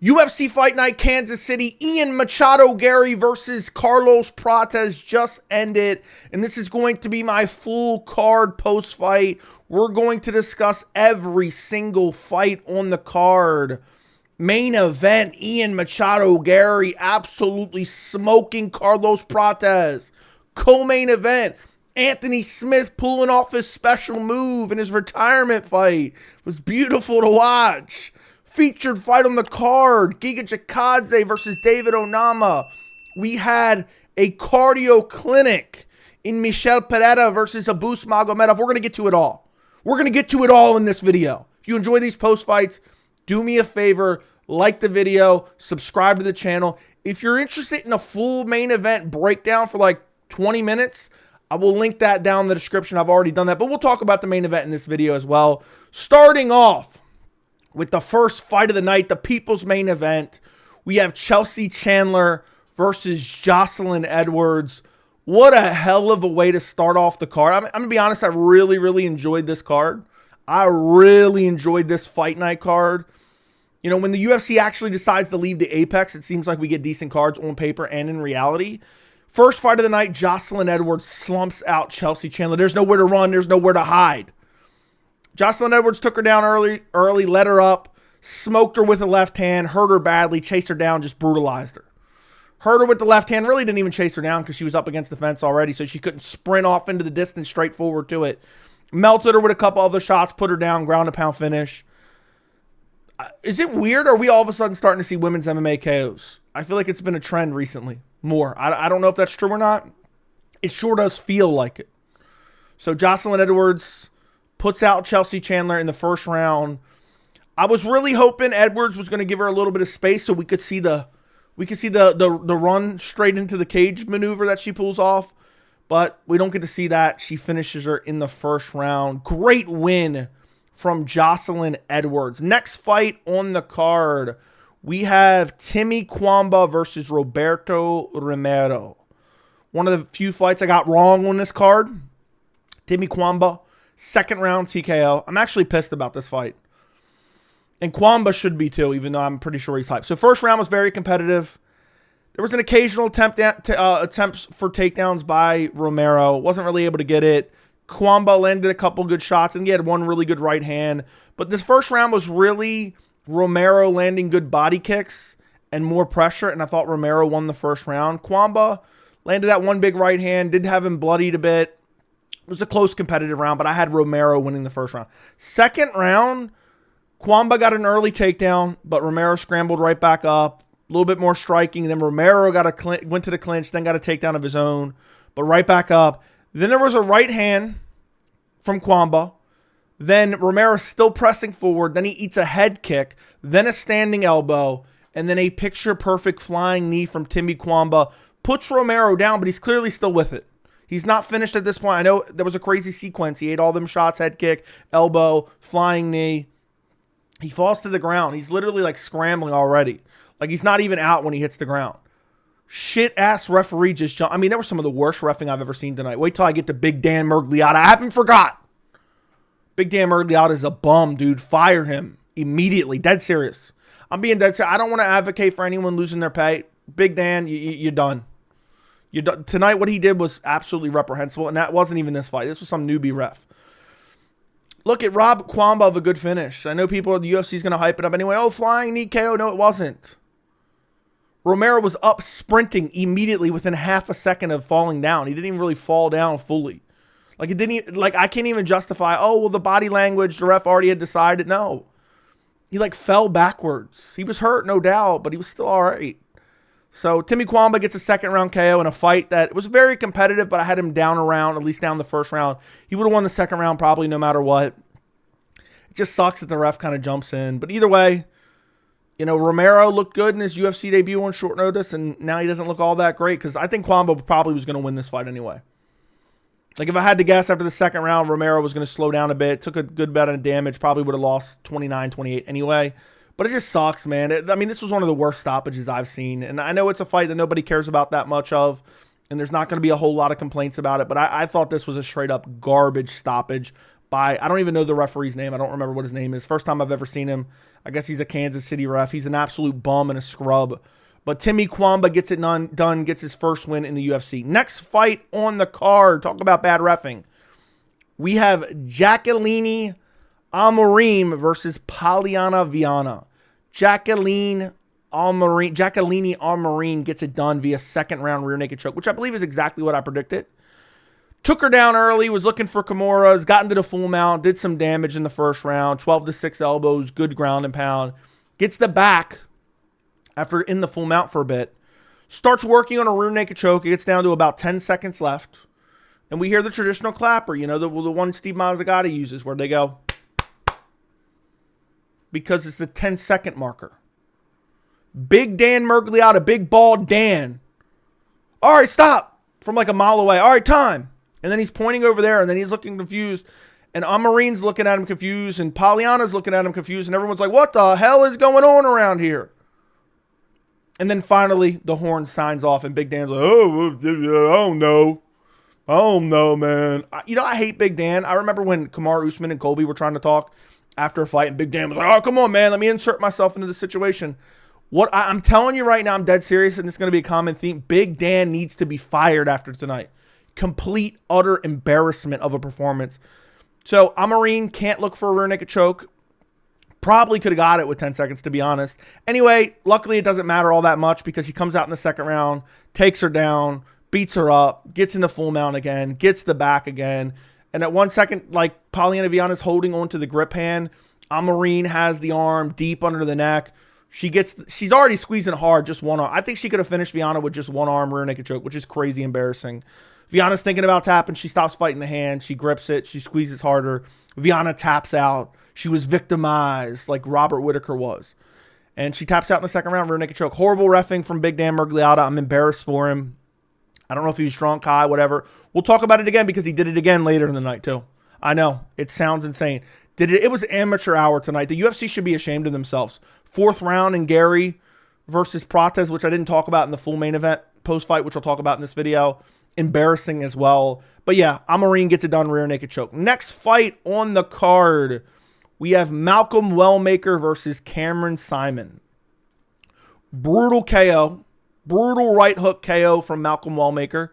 UFC Fight Night, Kansas City. Machado Garry versus Carlos Prates just ended. And this is going to be my full card post-fight. We're going to discuss every single fight on the card. Main event, Machado Garry absolutely smoking Carlos Prates. Co-main event, Anthony Smith pulling off his special move in his retirement fight. It was beautiful to watch. Featured fight on the card, Giga Chikadze versus David Onama. We had a cardio clinic in Michel Pereira versus Abus Magomedov. We're going to get to it all. We're going to get to it all in this video. If you enjoy these post fights, do me a favor, like the video, subscribe to the channel. If you're interested in a full main event breakdown for like 20 minutes, I will link that down in the description. I've already done that, but we'll talk about the main event in this video as well. Starting off with the first fight of the night, the people's main event, we have Chelsea Chandler versus Jocelyn Edwards. What a hell of a way to start off the card. I'm going to be honest, I really enjoyed this card. I really enjoyed this fight night card. You know, when the UFC actually decides to leave the apex, it seems like we get decent cards on paper and in reality. First fight of the night, Jocelyn Edwards slumps out Chelsea Chandler. There's nowhere to run. There's nowhere to hide. Jocelyn Edwards took her down early, let her up, smoked her with the left hand, hurt her badly, chased her down, just brutalized her. Hurt her with the left hand, really didn't even chase her down because she was up against the fence already, so she couldn't sprint off into the distance straight forward to it. Melted her with a couple other shots, put her down, ground and pound finish. Is it weird, or are we all of a sudden starting to see women's MMA KOs? I feel like it's been a trend recently, more. I don't know if that's true or not. It sure does feel like it. So Jocelyn Edwards puts out Chelsea Chandler in the first round. I was really hoping Edwards was going to give her a little bit of space so we could see the run straight into the cage maneuver that she pulls off, but we don't get to see that. She finishes her in the first round. Great win from Jocelyn Edwards. Next fight on the card, we have Timmy Cuamba versus Roberto Romero. One of the few fights I got wrong on this card. Timmy Cuamba, second round TKO. I'm actually pissed about this fight. And Cuamba should be too, even though I'm pretty sure he's hyped. So first round was very competitive. There was an occasional attempts for takedowns by Romero. Wasn't really able to get it. Cuamba landed a couple good shots, and he had one really good right hand. But this first round was really Romero landing good body kicks and more pressure, and I thought Romero won the first round. Cuamba landed that one big right hand, did have him bloodied a bit. It was a close competitive round, but I had Romero winning the first round. Second round, Cuamba got an early takedown, but Romero scrambled right back up. A little bit more striking. Then Romero went to the clinch, then got a takedown of his own, but right back up. Then there was a right hand from Cuamba. Then Romero still pressing forward. Then he eats a head kick, then a standing elbow, and then a picture-perfect flying knee from Timmy Cuamba. Puts Romero down, but he's clearly still with it. He's not finished at this point. I know there was a crazy sequence. He ate all them shots, head kick, elbow, flying knee. He falls to the ground. He's literally like scrambling already. Like he's not even out when he hits the ground. Shit-ass referee just jumped. I mean, that was some of the worst reffing I've ever seen tonight. Wait till I get to Big Dan Miragliotta. I haven't forgot. Big Dan Miragliotta is a bum, dude. Fire him immediately. Dead serious. I'm being dead serious. I don't want to advocate for anyone losing their pay. Big Dan, you're done. Tonight, what he did was absolutely reprehensible, and that wasn't even this fight. This was some newbie ref. Look, it robbed Cuamba of a good finish. I know people at the UFC is going to hype it up anyway. Oh, flying knee KO. No, it wasn't. Romero was up sprinting immediately within half a second of falling down. He didn't even really fall down fully. Like, it didn't even, like, I can't even justify, oh, well, the body language, the ref already had decided. No. He, like, fell backwards. He was hurt, no doubt, but he was still all right. So Timmy Cuamba gets a second round KO in a fight that was very competitive, but I had him down a round, at least down the first round. He would have won the second round probably no matter what. It just sucks that the ref kind of jumps in. But either way, you know, Romero looked good in his UFC debut on short notice, and now he doesn't look all that great because I think Cuamba probably was going to win this fight anyway. Like, if I had to guess after the second round, Romero was going to slow down a bit, took a good bit of damage, probably would have lost 29-28 anyway. But it just sucks, man. I mean, this was one of the worst stoppages I've seen. And I know it's a fight that nobody cares about that much of, and there's not going to be a whole lot of complaints about it. But I thought this was a straight-up garbage stoppage by, I don't even know the referee's name. I don't remember what his name is. First time I've ever seen him. I guess he's a Kansas City ref. He's an absolute bum and a scrub. But Timmy Cuamba gets it done, gets his first win in the UFC. Next fight on the card. Talk about bad reffing. We have Jacqueline Amorim versus Polyana Viana. Jacqueline Amorim gets it done via second round rear naked choke, which I believe is exactly what I predicted. Took her down early, was looking for Kimuras, got into the full mount, did some damage in the first round, 12-6 elbows, good ground and pound. Gets the back after in the full mount for a bit. Starts working on a rear naked choke. It gets down to about 10 seconds left. And we hear the traditional clapper, you know, the one Steve Mazzagatti uses where they go, because it's the 10-second marker. Big Dan Miragliotta, big bald Dan. All right, stop. From like a mile away. All right, time. And then he's pointing over there, and then he's looking confused. And Amorim's looking at him confused, and Polyana's looking at him confused, and everyone's like, what the hell is going on around here? And then finally, the horn signs off, and Big Dan's like, oh, I don't know. I don't know, man. You know, I hate Big Dan. I remember when Kamaru Usman and Colby were trying to talk after a fight, and Big Dan was like, oh, come on, man. Let me insert myself into the situation. What I'm telling you right now, I'm dead serious, and it's going to be a common theme. Big Dan needs to be fired after tonight. Complete, utter embarrassment of a performance. So Amorim can't look for a rear naked choke. Probably could have got it with 10 seconds, to be honest. Anyway, luckily it doesn't matter all that much because he comes out in the second round, takes her down, beats her up, gets in the full mount again, gets the back again. And at 1 second, like Polyana Viana's holding onto the grip hand. Amorim has the arm deep under the neck. She's already squeezing hard, just one arm. I think she could have finished Viana with just one arm rear naked choke, which is crazy embarrassing. Viana's thinking about tapping. She stops fighting the hand. She grips it. She squeezes harder. Viana taps out. She was victimized like Robert Whittaker was. And she taps out in the second round, rear naked choke. Horrible reffing from Big Dan Miragliotta. I'm embarrassed for him. I don't know if he was drunk, high, whatever. We'll talk about it again because he did it again later in the night too. I know. It sounds insane. It was amateur hour tonight. The UFC should be ashamed of themselves. Fourth round in Garry versus Prates, which I didn't talk about in the full main event post-fight, which I'll talk about in this video. Embarrassing as well. But yeah, Amorim gets it done, rear naked choke. Next fight on the card, we have Malcolm Wellmaker versus Cameron Saaiman. Brutal KO. Brutal right hook KO from Malcolm Wellmaker.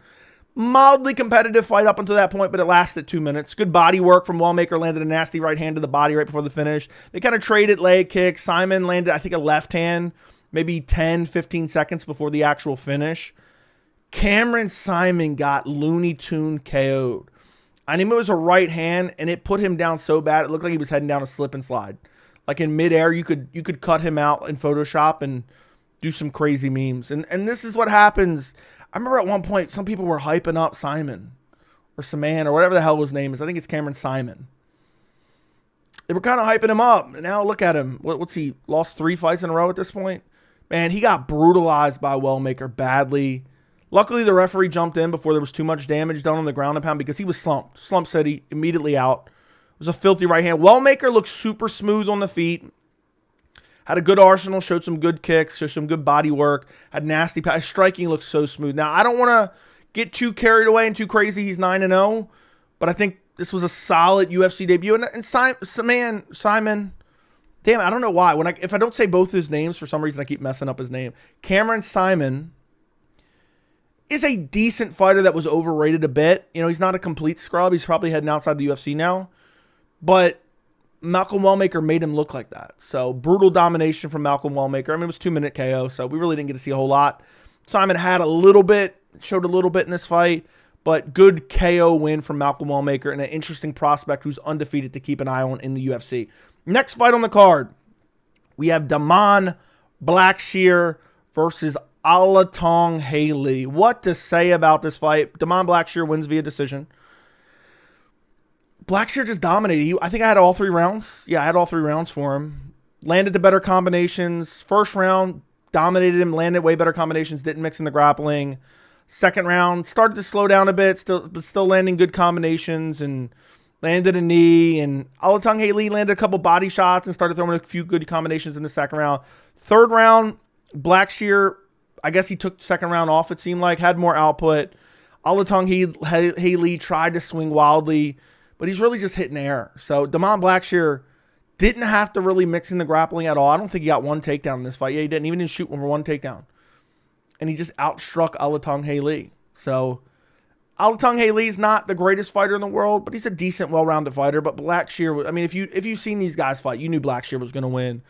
Mildly competitive fight up until that point, but it lasted 2 minutes. Good body work from Wellmaker. Landed a nasty right hand to the body right before the finish. They kind of traded leg kicks. Saaiman landed, I think, a left hand maybe 10, 15 seconds before the actual finish. Cameron Saaiman got Looney Tune KO'd. I knew it was a right hand, and it put him down so bad, it looked like he was heading down a slip and slide. Like in midair, you could cut him out in Photoshop and do some crazy memes. And this is what happens. I remember at one point, some people were hyping up Saaiman or Saaiman or whatever the hell his name is. I think it's Cameron Saaiman. They were kind of hyping him up. And now look at him. What's he? Lost 3 fights in a row at this point? Man, he got brutalized by Wellmaker badly. Luckily, the referee jumped in before there was too much damage done on the ground and pound because he was slumped. Slump said he immediately out. It was a filthy right hand. Wellmaker looked super smooth on the feet. Had a good arsenal, showed some good kicks, showed some good body work, had nasty pass. Striking looks so smooth. Now, I don't want to get too carried away and too crazy. He's 9-0, but I think this was a solid UFC debut. And Saaiman, damn, I don't know why. If I don't say both his names, for some reason I keep messing up his name. Cameron Saaiman is a decent fighter that was overrated a bit. You know, he's not a complete scrub. He's probably heading outside the UFC now. But Malcolm Wellmaker made him look like that. So, brutal domination from Malcolm Wellmaker. I mean, it was 2-minute KO, so we really didn't get to see a whole lot. Saaiman had a little bit, showed a little bit in this fight, but good KO win from Malcolm Wellmaker and an interesting prospect who's undefeated to keep an eye on in the UFC. Next fight on the card, we have Damon Blackshear versus Alatengheili. What to say about this fight? Damon Blackshear wins via decision. Blackshear just dominated. I think I had all 3 rounds. Yeah, I had all 3 rounds for him. Landed the better combinations. First round, dominated him, landed way better combinations, didn't mix in the grappling. Second round, started to slow down a bit, but still landing good combinations and landed a knee. And Alatengheili landed a couple body shots and started throwing a few good combinations in the second round. Third round, Blackshear, I guess he took the second round off, it seemed like, had more output. Alatengheili tried to swing wildly, but he's really just hitting air. So Damon Blackshear didn't have to really mix in the grappling at all. I don't think he got one takedown in this fight. Yeah, he didn't even shoot for one takedown. And he just outstruck Alatengheili. So Alatengheili is not the greatest fighter in the world, but he's a decent, well-rounded fighter. But Blackshear, I mean, if you've seen these guys fight, you knew Blackshear was going to win.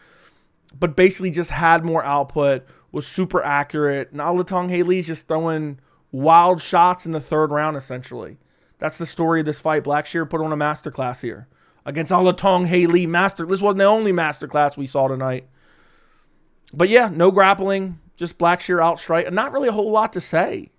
But basically just had more output, was super accurate. And Alatengheili is just throwing wild shots in the third round, essentially. That's the story of this fight. Blackshear put on a masterclass here against Alatengheili. This wasn't the only masterclass we saw tonight. But yeah, no grappling, just Blackshear outstrike. And not really a whole lot to say.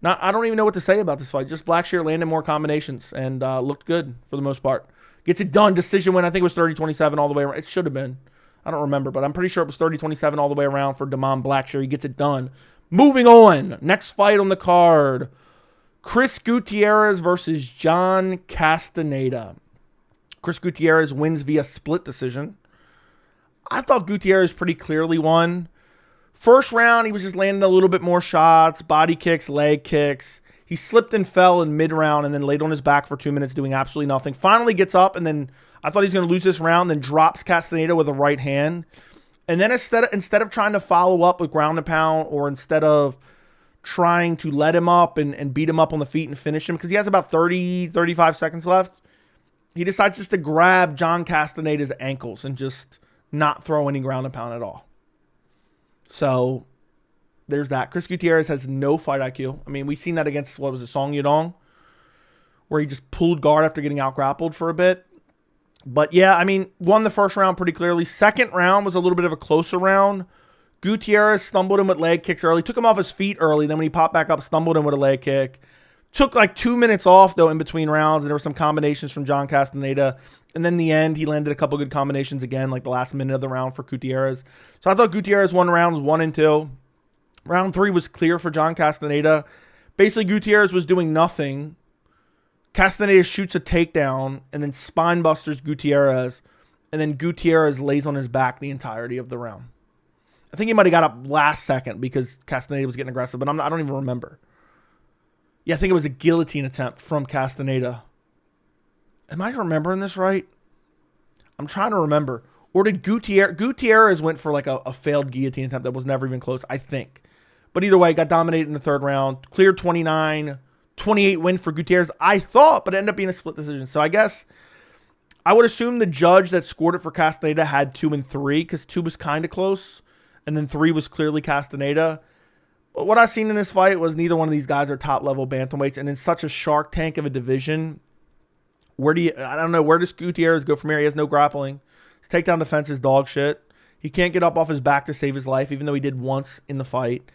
I don't even know what to say about this fight. Just Blackshear landed more combinations and looked good for the most part. Gets it done. Decision win. I think it was 30-27 all the way around. It should have been. I don't remember, but I'm pretty sure it was 30-27 all the way around for Damon Blackshear. He gets it done. Moving on. Next fight on the card. Chris Gutierrez versus John Castañeda. Chris Gutierrez wins via split decision. I thought Gutierrez pretty clearly won. First round, he was just landing a little bit more shots, body kicks, leg kicks. He slipped and fell in mid-round and then laid on his back for 2 minutes doing absolutely nothing. Finally gets up, and then I thought he was going to lose this round, then drops Castañeda with a right hand. And then instead of trying to follow up with ground and pound, or instead of trying to let him up and beat him up on the feet and finish him, because he has about 35 seconds left, he decides just to grab John Castañeda's ankles and just not throw any ground and pound at all. So there's that. Chris Gutierrez has no fight IQ. I mean, we've seen that against, what was it, Song Yadong, where he just pulled guard after getting out-grappled for a bit. But yeah, I mean, won the first round pretty clearly. Second round was a little bit of a closer round. Gutierrez stumbled him with leg kicks early. Took him off his feet early. Then when he popped back up, stumbled him with a leg kick. Took like 2 minutes off, though, in between rounds. And there were some combinations from John Castañeda. And then in the end, he landed a couple good combinations again, like the last minute of the round for Gutierrez. So I thought Gutierrez won rounds 1 and 2. Round 3 was clear for John Castañeda. Basically, Gutierrez was doing nothing. Castañeda shoots a takedown and then spine busters Gutierrez. And then Gutierrez lays on his back the entirety of the round. I think he might have got up last second because Castañeda was getting aggressive, but I don't even remember. Yeah, I think it was a guillotine attempt from Castañeda. Am I remembering this right? I'm trying to remember. Or did Gutierrez went for like a failed guillotine attempt that was never even close, I think. But either way, got dominated in the third round. Cleared 29-28 win for Gutierrez, I thought, but it ended up being a split decision. So I guess I would assume the judge that scored it for Castañeda had 2 and 3 because 2 was kind of close. And then 3 was clearly Castañeda. But what I've seen in this fight was neither one of these guys are top-level bantamweights. And in such a shark tank of a division, I don't know, where does Gutierrez go from here? He has no grappling. His takedown defense is dog shit. He can't get up off his back to save his life, even though he did once in the fight.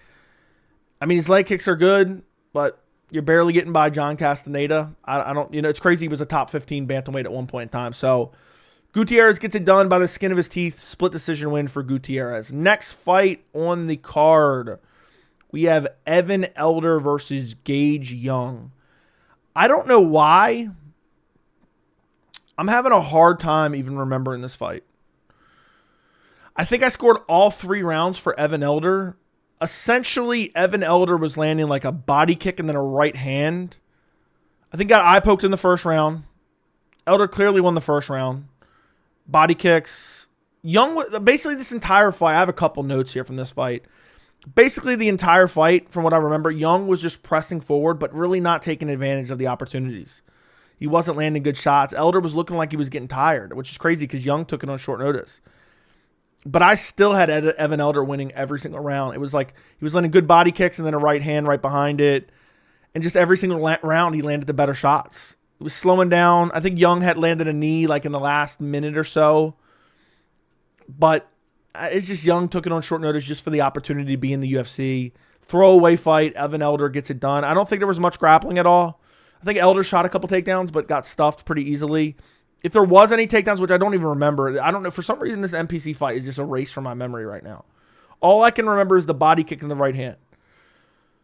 I mean, his leg kicks are good, but you're barely getting by John Castañeda. I don't, it's crazy. He was a top 15 bantamweight at one point in time. So Gutierrez gets it done by the skin of his teeth. Split decision win for Gutierrez. Next fight on the card, we have Evan Elder versus Gage Young. I don't know why. I'm having a hard time even remembering this fight. I think I scored all 3 rounds for Evan Elder. Essentially, Evan Elder was landing like a body kick and then a right hand. I think got eye poked in the first round. Elder clearly won the first round. Body kicks. Young, basically this entire fight, I have a couple notes here from this fight. Basically the entire fight, from what I remember, Young was just pressing forward, but really not taking advantage of the opportunities. He wasn't landing good shots. Elder was looking like he was getting tired, which is crazy because Young took it on short notice. But I still had Evan Elder winning every single round. It was like he was landing good body kicks and then a right hand right behind it. And just every single round, he landed the better shots. He was slowing down. I think Young had landed a knee like in the last minute or so. But it's just Young took it on short notice just for the opportunity to be in the UFC. Throwaway fight. Evan Elder gets it done. I don't think there was much grappling at all. I think Elder shot a couple takedowns, but got stuffed pretty easily. If there was any takedowns, which I don't even remember, I don't know. For some reason, this NPC fight is just erased from my memory right now. All I can remember is the body kick in the right hand.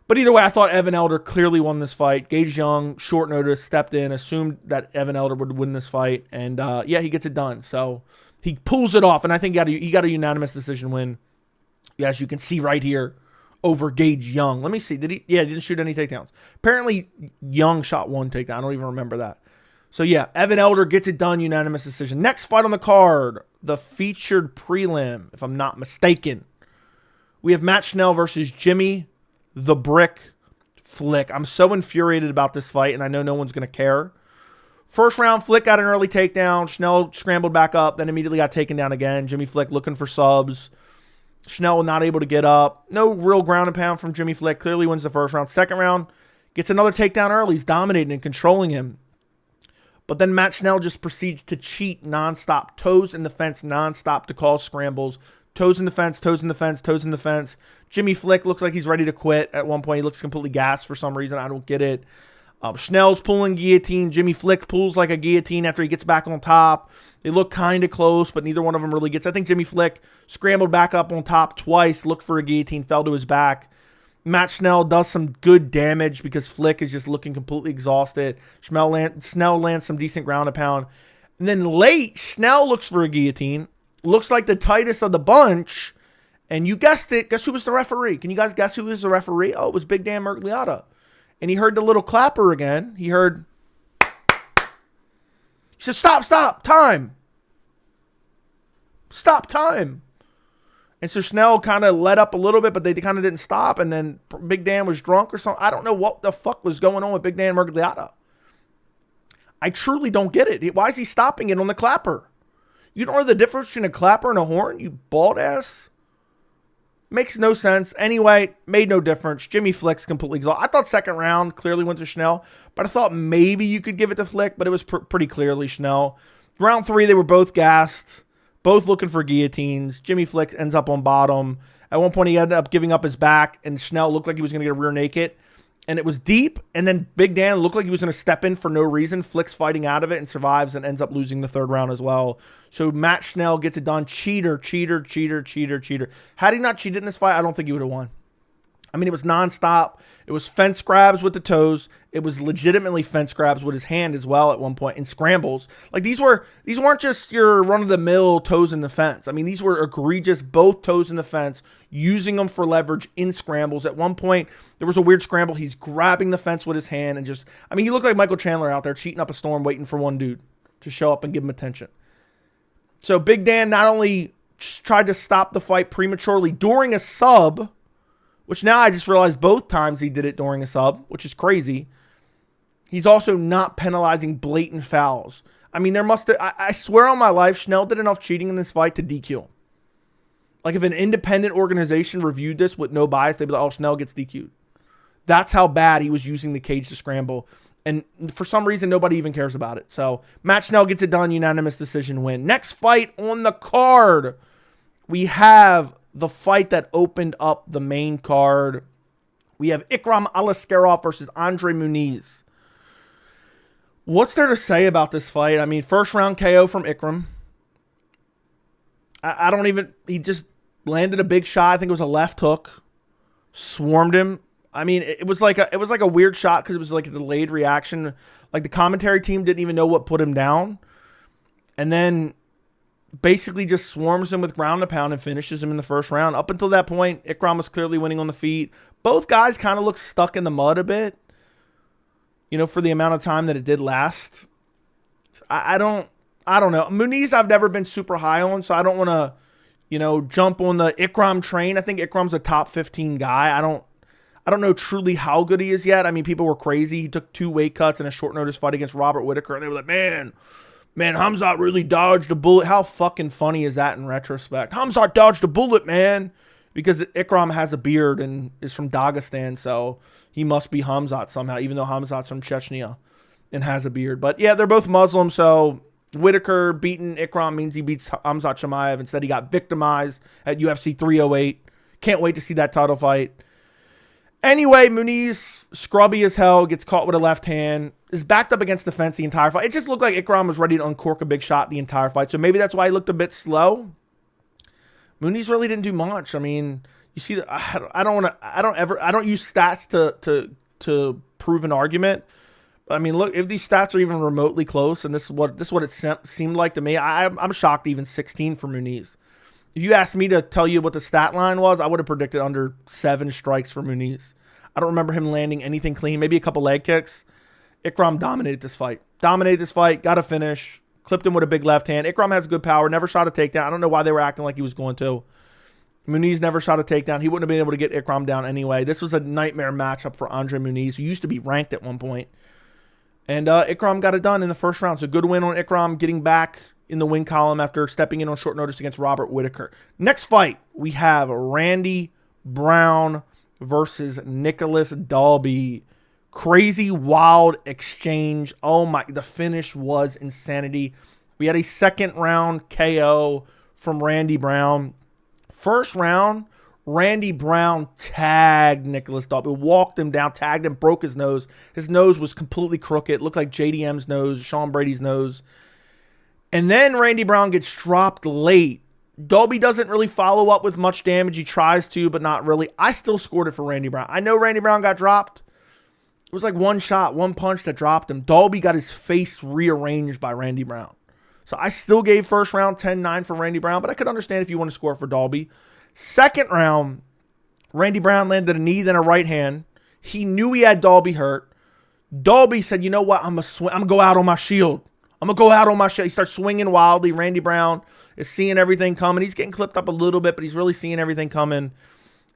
But either way, I thought Evan Elder clearly won this fight. Gage Young, short notice, stepped in, assumed that Evan Elder would win this fight. And yeah, he gets it done. So he pulls it off. And I think he got a unanimous decision win. Yeah, as you can see right here, over Gage Young. Let me see. Did he? Yeah, he didn't shoot any takedowns. Apparently, Young shot 1 takedown. I don't even remember that. So yeah, Evan Elder gets it done, unanimous decision. Next fight on the card, the featured prelim, if I'm not mistaken. We have Matt Schnell versus Jimmy the Brick Flick. I'm so infuriated about this fight, and I know no one's going to care. First round, Flick got an early takedown. Schnell scrambled back up, then immediately got taken down again. Jimmy Flick looking for subs. Schnell not able to get up. No real ground and pound from Jimmy Flick. Clearly wins the first round. Second round, gets another takedown early. He's dominating and controlling him. But then Matt Schnell just proceeds to cheat nonstop. Toes in the fence nonstop to call scrambles. Toes in the fence, toes in the fence, toes in the fence. Jimmy Flick looks like he's ready to quit. At one point, he looks completely gassed for some reason. I don't get it. Schnell's pulling guillotine. Jimmy Flick pulls like a guillotine after he gets back on top. They look kind of close, but neither one of them really gets. I think Jimmy Flick scrambled back up on top twice, looked for a guillotine, fell to his back. Matt Schnell does some good damage because Flick is just looking completely exhausted. Schnell lands some decent ground and pound. And then late, Schnell looks for a guillotine. Looks like the tightest of the bunch. And you guessed it. Guess who was the referee? Can you guys guess who was the referee? Oh, it was Big Dan Miragliotta. And he heard the little clapper again. He heard. He said, stop, time. Stop, time. And so Schnell kind of let up a little bit, but they kind of didn't stop. And then Big Dan was drunk or something. I don't know what the fuck was going on with Big Dan Miragliotta. I truly don't get it. Why is he stopping it on the clapper? You don't know the difference between a clapper and a horn, you bald ass? Makes no sense. Anyway, made no difference. Jimmy Flick's completely exhausted. I thought second round clearly went to Schnell, but I thought maybe you could give it to Flick, but it was pretty clearly Schnell. Round 3, they were both gassed, both looking for guillotines. Jimmy Flick ends up on bottom. At one point, he ended up giving up his back, and Schnell looked like he was going to get a rear naked, and it was deep, and then Big Dan looked like he was going to step in for no reason. Flick's fighting out of it and survives and ends up losing the third round as well. So Matt Schnell gets it done. Cheater. Had he not cheated in this fight, I don't think he would have won. I mean, it was nonstop. It was fence grabs with the toes. It was legitimately fence grabs with his hand as well at one point, and scrambles. Like these weren't just your run-of-the-mill toes in the fence. I mean, these were egregious, both toes in the fence, using them for leverage in scrambles. At one point, there was a weird scramble. He's grabbing the fence with his hand and just, I mean, he looked like Michael Chandler out there cheating up a storm, waiting for one dude to show up and give him attention. So Big Dan not only tried to stop the fight prematurely during a sub, which now I just realized both times he did it during a sub, which is crazy. He's also not penalizing blatant fouls. I mean, I swear on my life, Schnell did enough cheating in this fight to DQ. Like if an independent organization reviewed this with no bias, they'd be like, oh, Schnell gets DQ'd. That's how bad he was using the cage to scramble. And for some reason, nobody even cares about it. So Matt Schnell gets it done, unanimous decision win. Next fight on the card, we have the fight that opened up the main card. We have Ikram Aliskerov versus André Muniz. What's there to say about this fight? I mean, first round KO from Ikram. He just landed a big shot. I think it was a left hook. Swarmed him. I mean, it was like a weird shot because it was like a delayed reaction. Like the commentary team didn't even know what put him down. And then basically just swarms him with ground and pound and finishes him in the first round. Up until that point, Ikram was clearly winning on the feet. Both guys kind of looked stuck in the mud a bit, for the amount of time that it did last. I don't know. Muniz I've never been super high on, so I don't want to, jump on the Ikram train. I think Ikram's a top 15 guy. I don't know truly how good he is yet. I mean, people were crazy. He took 2 weight cuts in a short notice fight against Robert Whitaker, and they were like, man, Hamzat really dodged a bullet. How fucking funny is that in retrospect? Hamzat dodged a bullet, man. Because Ikram has a beard and is from Dagestan, so he must be Hamzat somehow, even though Hamzat's from Chechnya and has a beard. But yeah, they're both Muslim, so Whitaker beating Ikram means he beats Hamzat Chimaev. Instead, he got victimized at UFC 308. Can't wait to see that title fight. Anyway, Muniz, scrubby as hell, gets caught with a left hand, is backed up against the fence the entire fight. It just looked like Ikram was ready to uncork a big shot the entire fight, so maybe that's why he looked a bit slow. Muniz really didn't do much. I mean, you see, I don't use stats to prove an argument. I mean, look, if these stats are even remotely close, and this is what it seemed like to me, I'm shocked even 16 for Muniz. If you asked me to tell you what the stat line was, I would have predicted under 7 strikes for Muniz. I don't remember him landing anything clean, maybe a couple leg kicks. Ikram dominated this fight. Got a finish. Clipped him with a big left hand. Ikram has good power. Never shot a takedown. I don't know why they were acting like he was going to. Muniz never shot a takedown. He wouldn't have been able to get Ikram down anyway. This was a nightmare matchup for André Muniz, who used to be ranked at one point. And Ikram got it done in the first round. So good win on Ikram, getting back in the win column after stepping in on short notice against Robert Whittaker. Next fight, we have Randy Brown versus Nicolas Dalby. Crazy, wild exchange. Oh my, the finish was insanity. We had a second round KO from Randy Brown. First round, Randy Brown tagged Nicolas Dalby, walked him down, tagged him, broke his nose. His nose was completely crooked. It looked like JDM's nose, Sean Brady's nose. And then Randy Brown gets dropped late. Dalby doesn't really follow up with much damage. He tries to, but not really. I still scored it for Randy Brown. I know Randy Brown got dropped. It was like one shot, one punch that dropped him. Dalby got his face rearranged by Randy Brown. So I still gave first round 10-9 for Randy Brown, but I could understand if you want to score for Dalby. Second round, Randy Brown landed a knee, then a right hand. He knew he had Dalby hurt. Dalby said, you know what, I'm going to go out on my shield. He starts swinging wildly. Randy Brown is seeing everything coming. He's getting clipped up a little bit, but he's really seeing everything coming.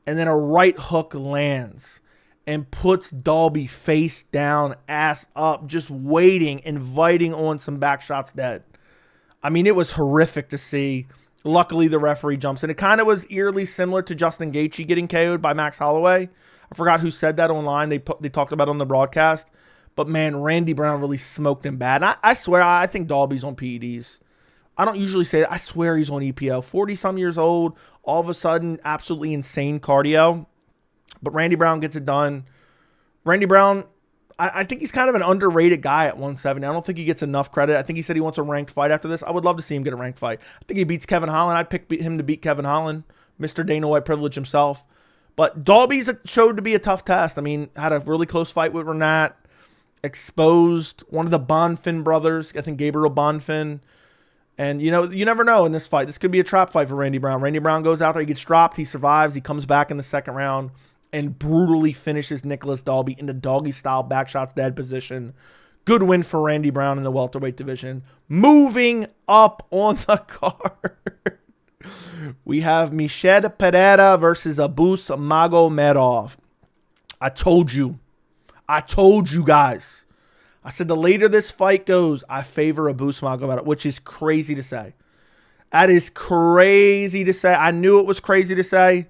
And then a right hook lands and puts Dalby face down, ass up, just waiting, inviting on some back shots dead. I mean, it was horrific to see. Luckily, the referee jumps in. It kind of was eerily similar to Justin Gaethje getting KO'd by Max Holloway. I forgot who said that online. They talked about it on the broadcast. But, man, Randy Brown really smoked him bad. I swear, I think Dalby's on PEDs. I don't usually say that. I swear he's on EPO. 40-some years old. All of a sudden, absolutely insane cardio. But Randy Brown gets it done. Randy Brown, I think he's kind of an underrated guy at 170. I don't think he gets enough credit. I think he said he wants a ranked fight after this. I would love to see him get a ranked fight. I think he beats Kevin Holland. I'd pick him to beat Kevin Holland, Mr. Dana White privilege himself. But Dalby's showed to be a tough test. I mean, had a really close fight with Renat. Exposed one of the Bonfin brothers. I think Gabriel Bonfin. And, you know, you never know in this fight. This could be a trap fight for Randy Brown. Randy Brown goes out there. He gets dropped. He survives. He comes back in the second round and brutally finishes Nicolas Dalby in the doggy-style backshots dead position. Good win for Randy Brown in the welterweight division. Moving up on the card, we have Michel Pereira versus Abus Magomedov. I told you guys. I said the later this fight goes, I favor Abus Magomedov, which is crazy to say. That is crazy to say. I knew it was crazy to say.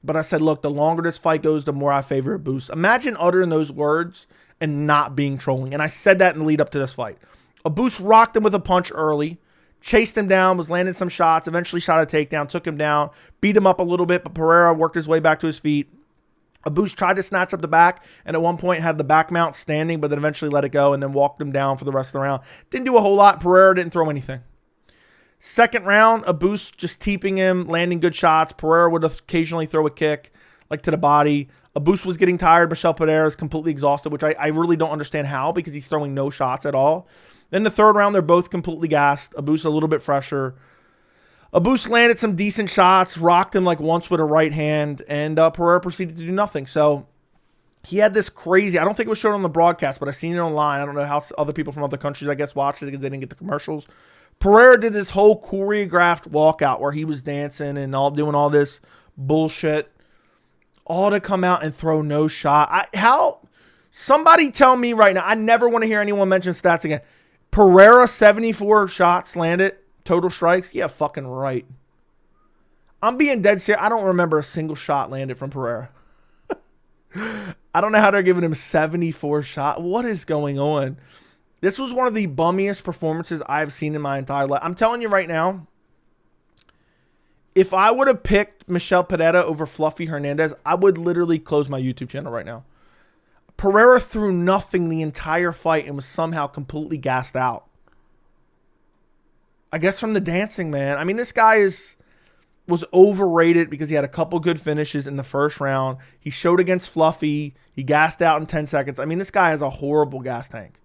But I said, look, the longer this fight goes, the more I favor Abus. Imagine uttering those words and not being trolling. And I said that in the lead up to this fight. Abus rocked him with a punch early, chased him down, was landing some shots, eventually shot a takedown, took him down, beat him up a little bit, but Pereira worked his way back to his feet. Abus tried to snatch up the back and at one point had the back mount standing, but then eventually let it go and then walked him down for the rest of the round. Didn't do a whole lot. Pereira didn't throw anything. Second round, Abus just teeping him, landing good shots. Pereira would occasionally throw a kick, like to the body. Abus was getting tired. Michel Pereira is completely exhausted, which I really don't understand how because he's throwing no shots at all. Then the third round, they're both completely gassed. Abus a little bit fresher. Abus landed some decent shots, rocked him like once with a right hand, and Pereira proceeded to do nothing. So he had this crazy, I don't think it was shown on the broadcast, but I've seen it online. I don't know how other people from other countries, I guess, watched it because they didn't get the commercials. Pereira did this whole choreographed walkout where he was dancing and doing all this bullshit, all to come out and throw no shot. Somebody tell me right now, I never want to hear anyone mention stats again. Pereira, 74 shots landed, total strikes. Yeah, fucking right. I'm being dead serious. I don't remember a single shot landed from Pereira. I don't know how they're giving him 74 shots. What is going on? This was one of the bummiest performances I've seen in my entire life. I'm telling you right now, if I would have picked Michel Pereira over Fluffy Hernandez, I would literally close my YouTube channel right now. Pereira threw nothing the entire fight and was somehow completely gassed out. I guess from the dancing, man. I mean, this guy was overrated because he had a couple good finishes in the first round. He showed against Fluffy. He gassed out in 10 seconds. I mean, this guy has a horrible gas tank.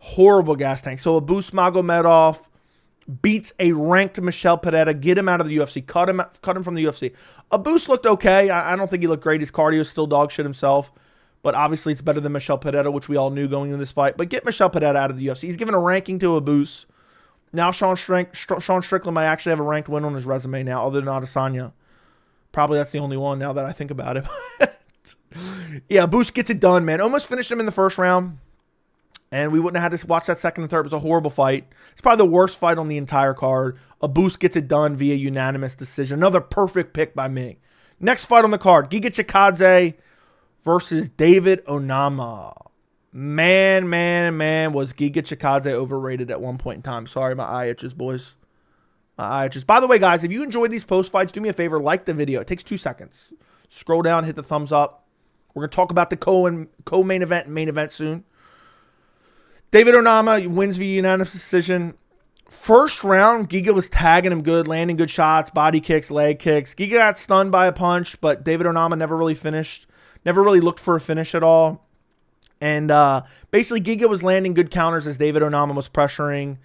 Horrible gas tank. So Abus Magomedov beats a ranked Michel Pereira, get him out of the UFC, cut him from the UFC. Abus looked okay. I don't think he looked great. His cardio is still dog shit himself. But obviously it's better than Michel Pereira, which we all knew going into this fight. But get Michel Pereira out of the UFC. He's given a ranking to Abus. Now Sean Strickland might actually have a ranked win on his resume now, other than Adesanya. Probably that's the only one now that I think about it. Yeah, Abus gets it done, man. Almost finished him in the first round. And we wouldn't have had to watch that second and third. It was a horrible fight. It's probably the worst fight on the entire card. Abus gets it done via unanimous decision. Another perfect pick by me. Next fight on the card, Giga Chikadze versus David Onama. Man, was Giga Chikadze overrated at one point in time. Sorry, my eye itches, boys. My eye itches. By the way, guys, if you enjoyed these post fights, do me a favor, like the video. It takes 2 seconds. Scroll down, hit the thumbs up. We're going to talk about the co-main event and main event soon. David Onama wins via unanimous decision. First round, Giga was tagging him good, landing good shots, body kicks, leg kicks. Giga got stunned by a punch, but David Onama never really finished. Never really looked for a finish at all. And basically, Giga was landing good counters as David Onama was pressuring.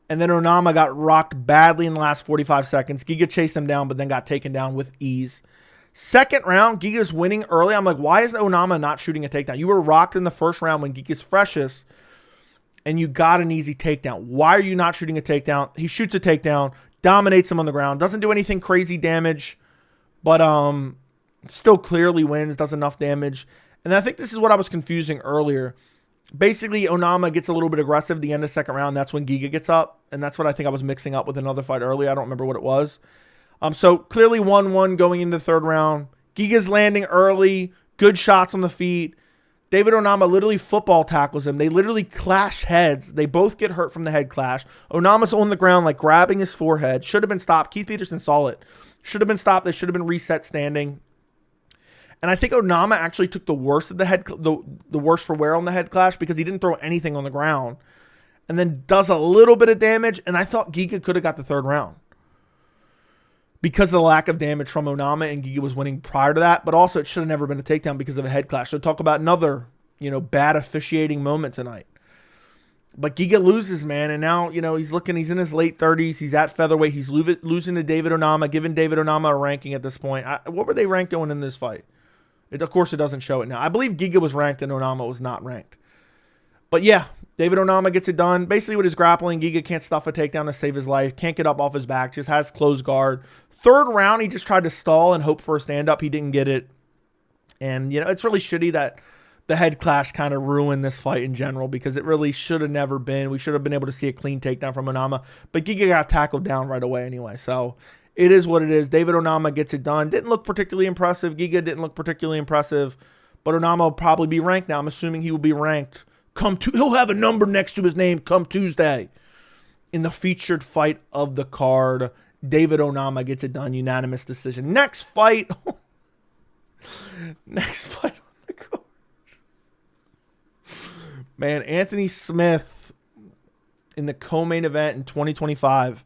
And then Onama got rocked badly in the last 45 seconds. Giga chased him down, but then got taken down with ease. Second round, Giga's winning early. I'm like, why is Onama not shooting a takedown? You were rocked in the first round when Giga's freshest, and you got an easy takedown. Why are you not shooting a takedown? He shoots a takedown, dominates him on the ground, doesn't do anything crazy damage, but still clearly wins, does enough damage. And I think this is what I was confusing earlier. Basically, Onama gets a little bit aggressive at the end of the second round. That's when Giga gets up, and that's what I think I was mixing up with another fight earlier. I don't remember what it was. So clearly 1-1 going into the third round. Giga's landing early, good shots on the feet. David Onama literally football tackles him. They literally clash heads. They both get hurt from the head clash. Onama's on the ground, like grabbing his forehead. Should have been stopped. Keith Peterson saw it. Should have been stopped. They should have been reset standing. And I think Onama actually took the worst of the worst for wear on the head clash because he didn't throw anything on the ground. And then does a little bit of damage. And I thought Giga could have got the third round because of the lack of damage from Onama, and Giga was winning prior to that. But also, it should have never been a takedown because of a head clash. So talk about another, bad officiating moment tonight. But Giga loses, man, and now, he's in his late 30s. He's at featherweight. He's losing to David Onama, giving David Onama a ranking at this point. What were they ranked going in this fight? Of course, it doesn't show it now. I believe Giga was ranked and Onama was not ranked. But yeah, David Onama gets it done. Basically, with his grappling, Giga can't stuff a takedown to save his life. Can't get up off his back. Just has closed guard. Third round, he just tried to stall and hope for a stand-up. He didn't get it. And, it's really shitty that the head clash kind of ruined this fight in general because it really should have never been. We should have been able to see a clean takedown from Onama. But Giga got tackled down right away anyway. So it is what it is. David Onama gets it done. Didn't look particularly impressive. Giga didn't look particularly impressive. But Onama will probably be ranked now. I'm assuming he will be ranked. He'll have a number next to his name come Tuesday. In the featured fight of the card, David Onama gets it done. Unanimous decision. Next fight. Next fight on the card. Man, Anthony Smith in the co-main event in 2025.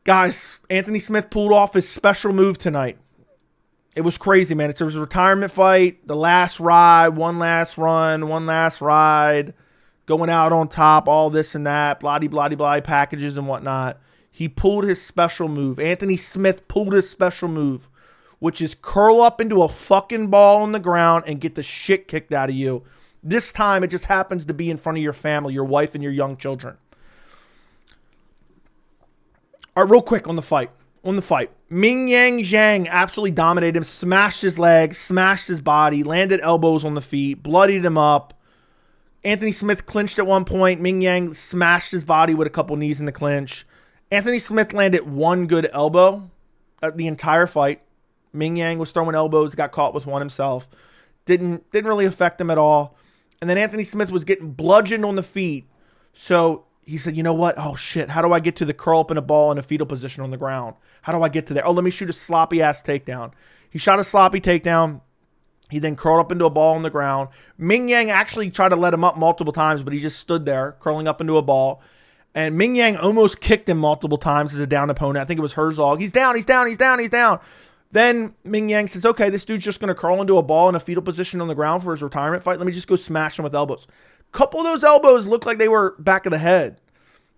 Guys, Anthony Smith pulled off his special move tonight. It was crazy, man. It was a retirement fight, the last ride, one last run, one last ride, going out on top, all this and that, blah-de-blah-de-blah, packages and whatnot. He pulled his special move. Anthony Smith pulled his special move, which is curl up into a fucking ball on the ground and get the shit kicked out of you. This time, it just happens to be in front of your family, your wife and your young children. All right, real quick on the fight. Mingyang Zhang absolutely dominated him, smashed his legs, smashed his body, landed elbows on the feet, bloodied him up. Anthony Smith clinched at one point. Mingyang smashed his body with a couple knees in the clinch. Anthony Smith landed one good elbow at the entire fight. Mingyang was throwing elbows, got caught with one himself. Didn't really affect him at all. And then Anthony Smith was getting bludgeoned on the feet. So he said, you know what? Oh, shit. How do I get to the curl up in a ball in a fetal position on the ground? How do I get to there? Oh, let me shoot a sloppy-ass takedown. He shot a sloppy takedown. He then curled up into a ball on the ground. Mingyang actually tried to let him up multiple times, but he just stood there, curling up into a ball. And Mingyang almost kicked him multiple times as a down opponent. I think it was Herzog. He's down. Then Mingyang says, okay, this dude's just going to curl into a ball in a fetal position on the ground for his retirement fight. Let me just go smash him with elbows. Couple of those elbows looked like they were back of the head.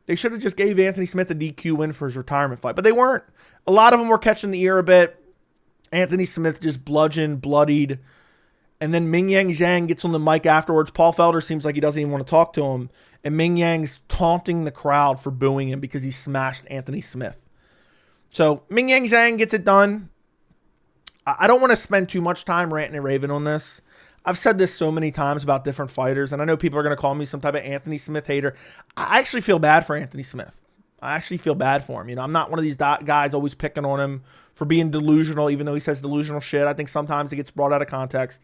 They should have just gave Anthony Smith a DQ win for his retirement fight, but they weren't. A lot of them were catching the ear a bit. Anthony Smith just bludgeoned, bloodied, And then Mingyang Zhang gets on the mic afterwards. Paul Felder seems like he doesn't even want to talk to him. And Mingyang's taunting the crowd for booing him because he smashed Anthony Smith. So Mingyang Zhang gets it done. I don't want to spend too much time ranting and raving on this. I've said this so many times about different fighters, and I know people are going to call me some type of Anthony Smith hater. I actually feel bad for Anthony Smith. I actually feel bad for him. You know, I'm not one of these guys always picking on him for being delusional, even though he says delusional shit. I think sometimes it gets brought out of context.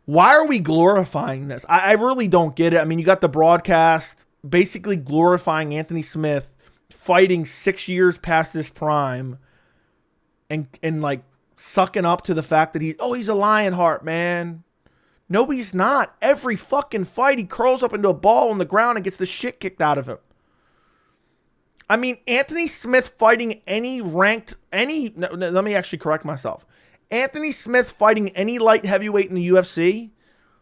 Why are we glorifying this? I really don't get it. I mean, you got the broadcast basically glorifying Anthony Smith fighting 6 years past his prime and like sucking up to the fact that he's a Lionheart, man. No, he's not. Every fucking fight, he curls up into a ball on the ground and gets the shit kicked out of him. I mean, Anthony Smith fighting let me actually correct myself. Anthony Smith fighting any light heavyweight in the UFC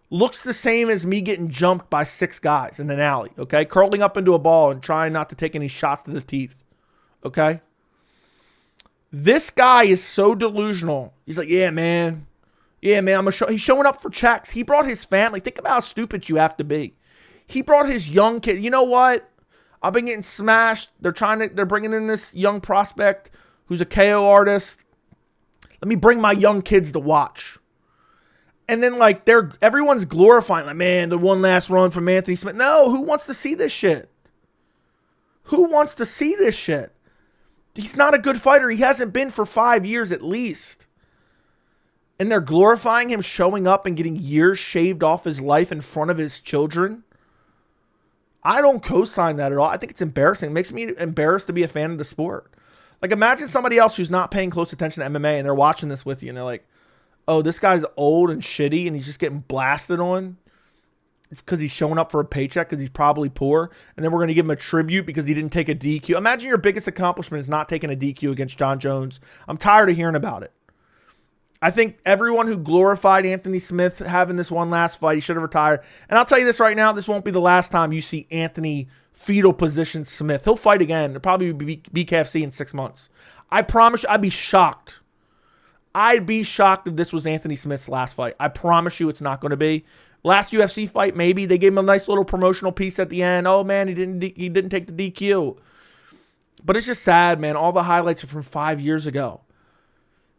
looks the same as me getting jumped by 6 guys in an alley, okay? Curling up into a ball and trying not to take any shots to the teeth, okay? This guy is so delusional. He's like, yeah, man, he's showing up for checks. He brought his family. Think about how stupid you have to be. He brought his young kid. You know what? I've been getting smashed. They're bringing in this young prospect who's a KO artist. Let me bring my young kids to watch. And then like everyone's glorifying, like, man, the one last run from Anthony Smith. No, who wants to see this shit? Who wants to see this shit? He's not a good fighter. He hasn't been for 5 years at least. And they're glorifying him showing up and getting years shaved off his life in front of his children. I don't co-sign that at all. I think it's embarrassing. It makes me embarrassed to be a fan of the sport. Like, imagine somebody else who's not paying close attention to MMA and they're watching this with you and they're like, oh, this guy's old and shitty and he's just getting blasted on because he's showing up for a paycheck because he's probably poor. And then we're going to give him a tribute because he didn't take a DQ. Imagine your biggest accomplishment is not taking a DQ against John Jones. I'm tired of hearing about it. I think everyone who glorified Anthony Smith having this one last fight, he should have retired. And I'll tell you this right now, this won't be the last time you see Anthony fetal position Smith. He'll fight again. It'll probably be BKFC in 6 months. I promise you, I'd be shocked. I'd be shocked if this was Anthony Smith's last fight. I promise you it's not going to be. Last UFC fight, maybe. They gave him a nice little promotional piece at the end. Oh, man, he didn't take the DQ. But it's just sad, man. All the highlights are from 5 years ago.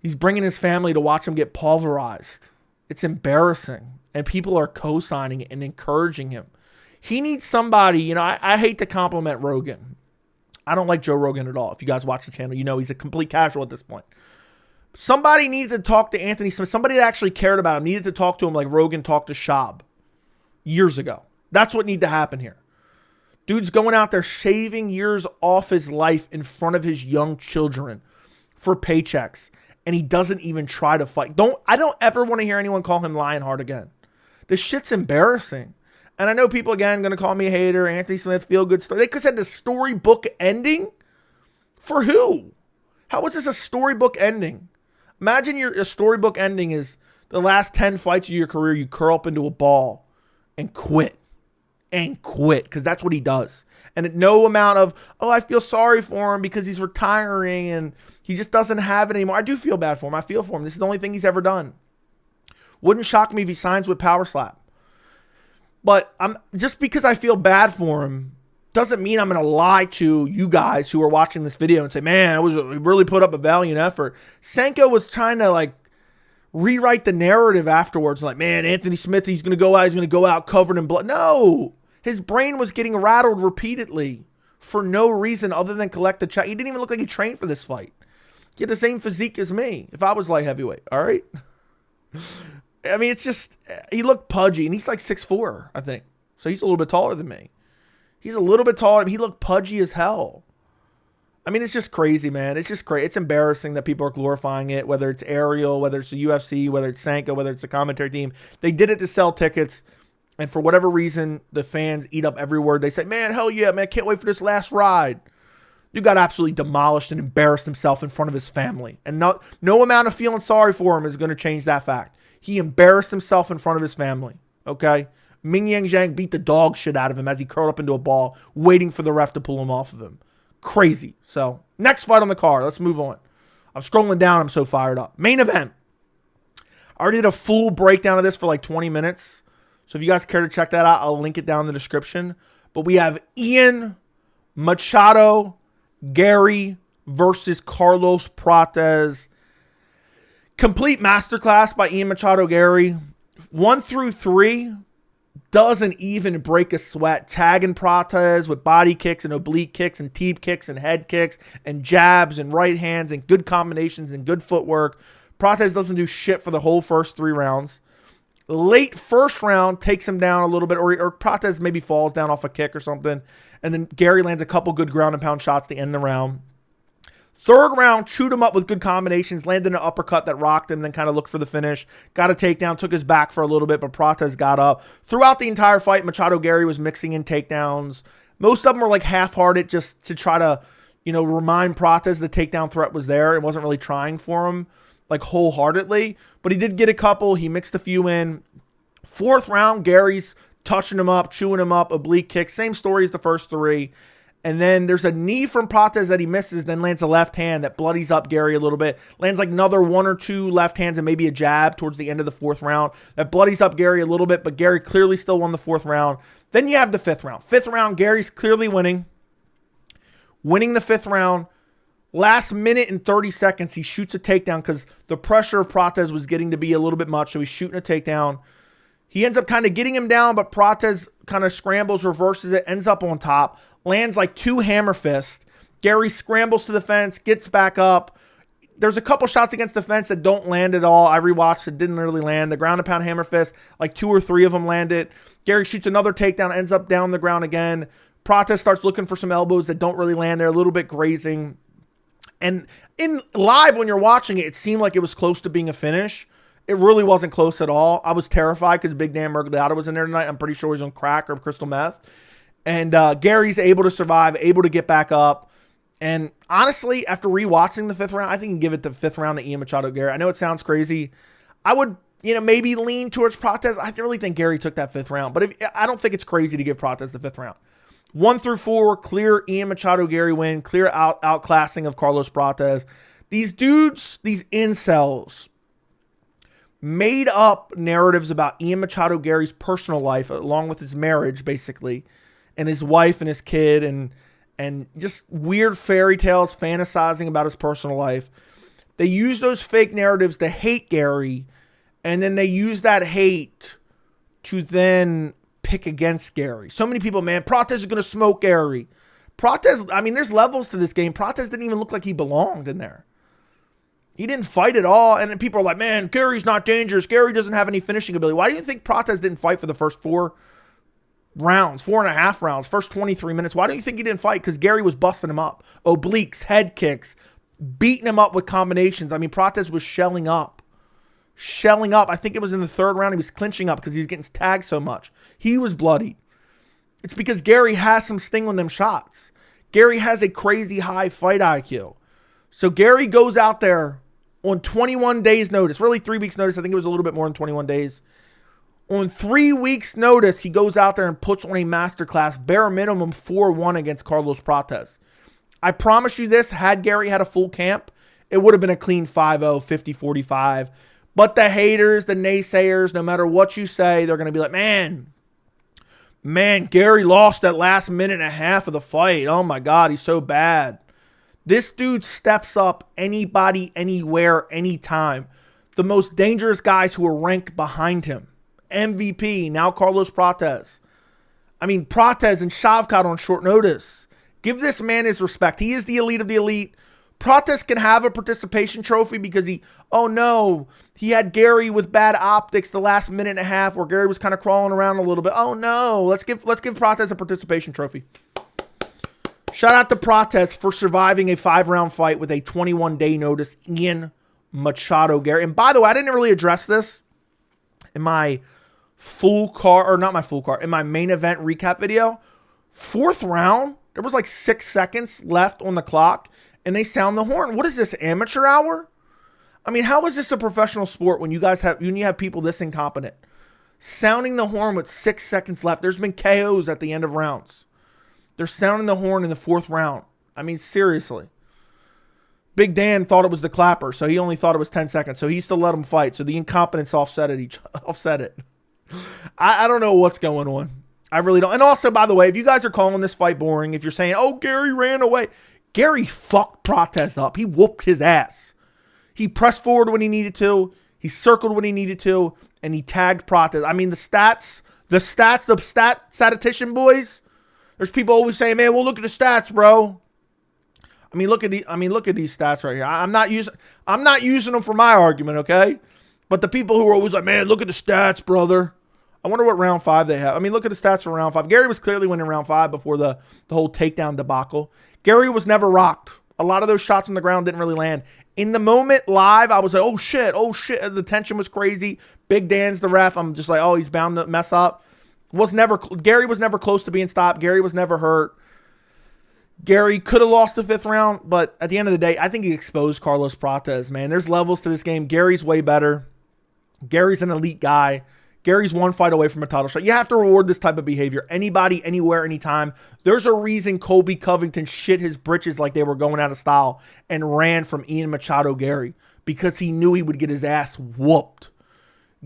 He's bringing his family to watch him get pulverized. It's embarrassing. And people are co-signing it and encouraging him. He needs somebody, you know, I hate to compliment Rogan. I don't like Joe Rogan at all. If you guys watch the channel, you know he's a complete casual at this point. Somebody needs to talk to Anthony Smith. Somebody that actually cared about him needed to talk to him like Rogan talked to Shab years ago. That's what needed to happen here. Dude's going out there shaving years off his life in front of his young children for paychecks. And he doesn't even try to fight. I don't ever want to hear anyone call him Lionheart again. This shit's embarrassing. And I know people, again, going to call me a hater. Anthony Smith, feel good story. They could have said the storybook ending? For who? How is this a storybook ending? Imagine a storybook ending is the last 10 fights of your career, you curl up into a ball and quit. And quit. Because that's what he does. And no amount of, oh, I feel sorry for him because he's retiring and he just doesn't have it anymore. I do feel bad for him. I feel for him. This is the only thing he's ever done. Wouldn't shock me if he signs with Power Slap. But just because I feel bad for him doesn't mean I'm going to lie to you guys who are watching this video and say, man, we really put up a valiant effort. Senko was trying to like rewrite the narrative afterwards. Like, man, Anthony Smith, he's going to go out covered in blood. No, his brain was getting rattled repeatedly for no reason other than collect the check. He didn't even look like he trained for this fight. He had the same physique as me if I was light heavyweight. All right. I mean, it's just, he looked pudgy, and he's like 6'4", I think. So he's a little bit taller than me. He's a little bit taller. He looked pudgy as hell. I mean, it's just crazy, man. It's just crazy. It's embarrassing that people are glorifying it, whether it's Ariel, whether it's the UFC, whether it's Sanko, whether it's the commentary team. They did it to sell tickets, and for whatever reason, the fans eat up every word. They say, man, hell yeah, man, I can't wait for this last ride. You got absolutely demolished and embarrassed himself in front of his family. And no amount of feeling sorry for him is going to change that fact. He embarrassed himself in front of his family, okay? Mingyang Zhang beat the dog shit out of him as he curled up into a ball, waiting for the ref to pull him off of him. Crazy. So, next fight on the card. Let's move on. I'm scrolling down. I'm so fired up. Main event. I already did a full breakdown of this for like 20 minutes. So if you guys care to check that out, I'll link it down in the description. But we have Machado Garry versus Carlos Prates. Complete masterclass by Machado Garry. 1 through 3 doesn't even break a sweat. Tagging Prates with body kicks and oblique kicks and teep kicks and head kicks and jabs and right hands and good combinations and good footwork. Prates doesn't do shit for the whole first 3 rounds. Late first round takes him down a little bit, or Prates maybe falls down off a kick or something. And then Garry lands a couple good ground and pound shots to end the round. Third round, chewed him up with good combinations, landed an uppercut that rocked him, then kind of looked for the finish. Got a takedown, took his back for a little bit, but Prates got up. Throughout the entire fight, Machado Garry was mixing in takedowns. Most of them were like half-hearted just to try to, remind Prates the takedown threat was there. It wasn't really trying for him like wholeheartedly, but he did get a couple. He mixed a few in. Fourth round, Garry's touching him up, chewing him up, oblique kick. Same story as the first 3. And then there's a knee from Prates that he misses, then lands a left hand that bloodies up Garry a little bit. Lands like another 1 or 2 left hands and maybe a jab towards the end of the 4th round. That bloodies up Garry a little bit, but Garry clearly still won the 4th round. Then you have the 5th round. 5th round, Gary's clearly winning. Winning the 5th round. Last minute and 30 seconds, he shoots a takedown because the pressure of Prates was getting to be a little bit much, so he's shooting a takedown. He ends up kind of getting him down, but Prates kind of scrambles, reverses it, ends up on top. Lands like 2 hammer fists. Garry scrambles to the fence, gets back up. There's a couple shots against the fence that don't land at all. I rewatched it, didn't really land. The ground and pound hammer fist, like 2 or 3 of them landed. Garry shoots another takedown, ends up down the ground again. Prates starts looking for some elbows that don't really land there, a little bit grazing. And in live, when you're watching it, it seemed like it was close to being a finish. It really wasn't close at all. I was terrified because Big Dan Murgliata was in there tonight. I'm pretty sure he's on crack or crystal meth. And Gary's able to survive, able to get back up. And honestly, after rewatching the 5th round, I think you can give it the 5th round to Machado Garry. I know it sounds crazy. I would, maybe lean towards Prates. I really think Garry took that 5th round. But I don't think it's crazy to give Prates the 5th round. 1 through 4, clear Machado Garry win. Clear outclassing of Carlos Prates. These dudes, these incels, made up narratives about Machado Garry's personal life, along with his marriage, basically, and his wife and his kid, and just weird fairy tales fantasizing about his personal life. They use those fake narratives to hate Garry, and then they use that hate to then pick against Garry. So many people, man, Prates is going to smoke Garry. Prates, there's levels to this game. Prates didn't even look like he belonged in there. He didn't fight at all, and then people are like, man, Gary's not dangerous. Garry doesn't have any finishing ability. Why do you think Prates didn't fight for the first 4 rounds, 4.5 rounds, first 23 minutes? Why do you think he didn't fight? Because Garry was busting him up. Obliques, head kicks, beating him up with combinations. Prates was shelling up. I think it was in the 3rd round. He was clinching up because he's getting tagged so much. He was bloody. It's because Garry has some sting on them shots. Garry has a crazy high fight IQ. So Garry goes out there on 21 days notice, really 3 weeks notice. I think it was a little bit more than 21 days. On 3 weeks notice, he goes out there and puts on a masterclass, bare minimum 4-1 against Carlos Prates. I promise you this, had Garry had a full camp, it would have been a clean 5-0, 50-45. But the haters, the naysayers, no matter what you say, they're going to be like, man, Garry lost that last minute and a half of the fight. Oh my God, he's so bad. This dude steps up anybody, anywhere, anytime. The most dangerous guys who are ranked behind him. MVP, now Carlos Prates. Prates and Shavkat on short notice. Give this man his respect. He is the elite of the elite. Prates can have a participation trophy because he had Garry with bad optics the last minute and a half where Garry was kind of crawling around a little bit. Oh no, let's give Prates a participation trophy. Shout out to Prates for surviving a 5-round fight with a 21-day notice Machado Garry. And by the way, I didn't really address this in my in my main event recap video. 4th round, there was like 6 seconds left on the clock, and they sound the horn. What is this, amateur hour? How is this a professional sport when you have people this incompetent? Sounding the horn with 6 seconds left. There's been KOs at the end of rounds. They're sounding the horn in the 4th round. Seriously. Big Dan thought it was the clapper, so he only thought it was 10 seconds. So he still let him fight. So the incompetence offset it. I don't know what's going on. I really don't. And also, by the way, if you guys are calling this fight boring, if you're saying, oh, Garry ran away, Garry fucked Prates up. He whooped his ass. He pressed forward when he needed to. He circled when he needed to. And he tagged Prates. I mean, the statistician boys, there's people always saying, man, well, look at the stats, bro. I mean, look at these stats right here. I'm not using them for my argument, okay? But the people who are always like, man, look at the stats, brother. I wonder what round 5 they have. I mean, look at the stats for round 5. Garry was clearly winning round 5 before the whole takedown debacle. Garry was never rocked. A lot of those shots on the ground didn't really land. In the moment live, I was like, oh shit. The tension was crazy. Big Dan's the ref. I'm just like, oh, he's bound to mess up. Garry was never close to being stopped. Garry was never hurt. Garry could have lost the 5th round, but at the end of the day, I think he exposed Carlos Prates, man. There's levels to this game. Garry's way better. Garry's an elite guy. Garry's one fight away from a title shot. You have to reward this type of behavior. Anybody, anywhere, anytime. There's a reason Colby Covington shit his britches like they were going out of style and ran from Ian Machado Garry because he knew he would get his ass whooped.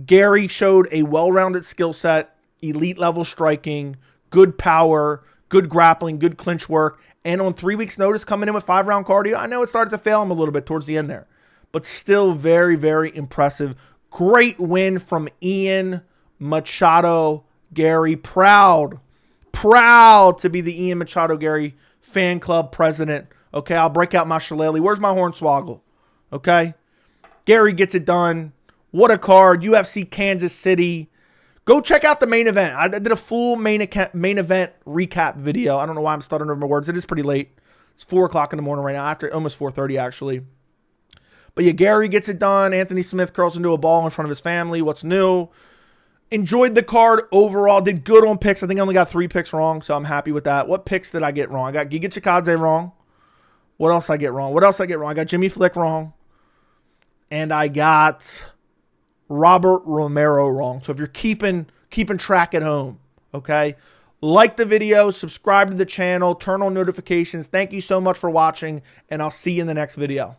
Garry showed a well-rounded skill set, elite level striking, good power, good grappling, good clinch work, and on 3 weeks' notice coming in with 5-round cardio. I know it started to fail him a little bit towards the end there, but still very, very impressive. Great win from Ian Machado Garry. Proud to be the Ian Machado Garry fan club president. Okay, I'll break out my shillelagh. Where's my hornswoggle? Okay, Garry gets it done. What a card. UFC Kansas City. Go check out the main event. I did a full main event recap video. I don't know why I'm stuttering over my words. It is pretty late. It's 4 o'clock in the morning right now. After almost 4:30 actually. But yeah, Garry gets it done. Anthony Smith curls into a ball in front of his family. What's new? Enjoyed the card overall. Did good on picks. I think I only got 3 picks wrong, so I'm happy with that. What picks did I get wrong? I got Giga Chikadze wrong. What else I get wrong? I got Jimmy Flick wrong. And I got Robert Romero wrong. So if you're keeping track at home, okay? Like the video, subscribe to the channel, turn on notifications. Thank you so much for watching, and I'll see you in the next video.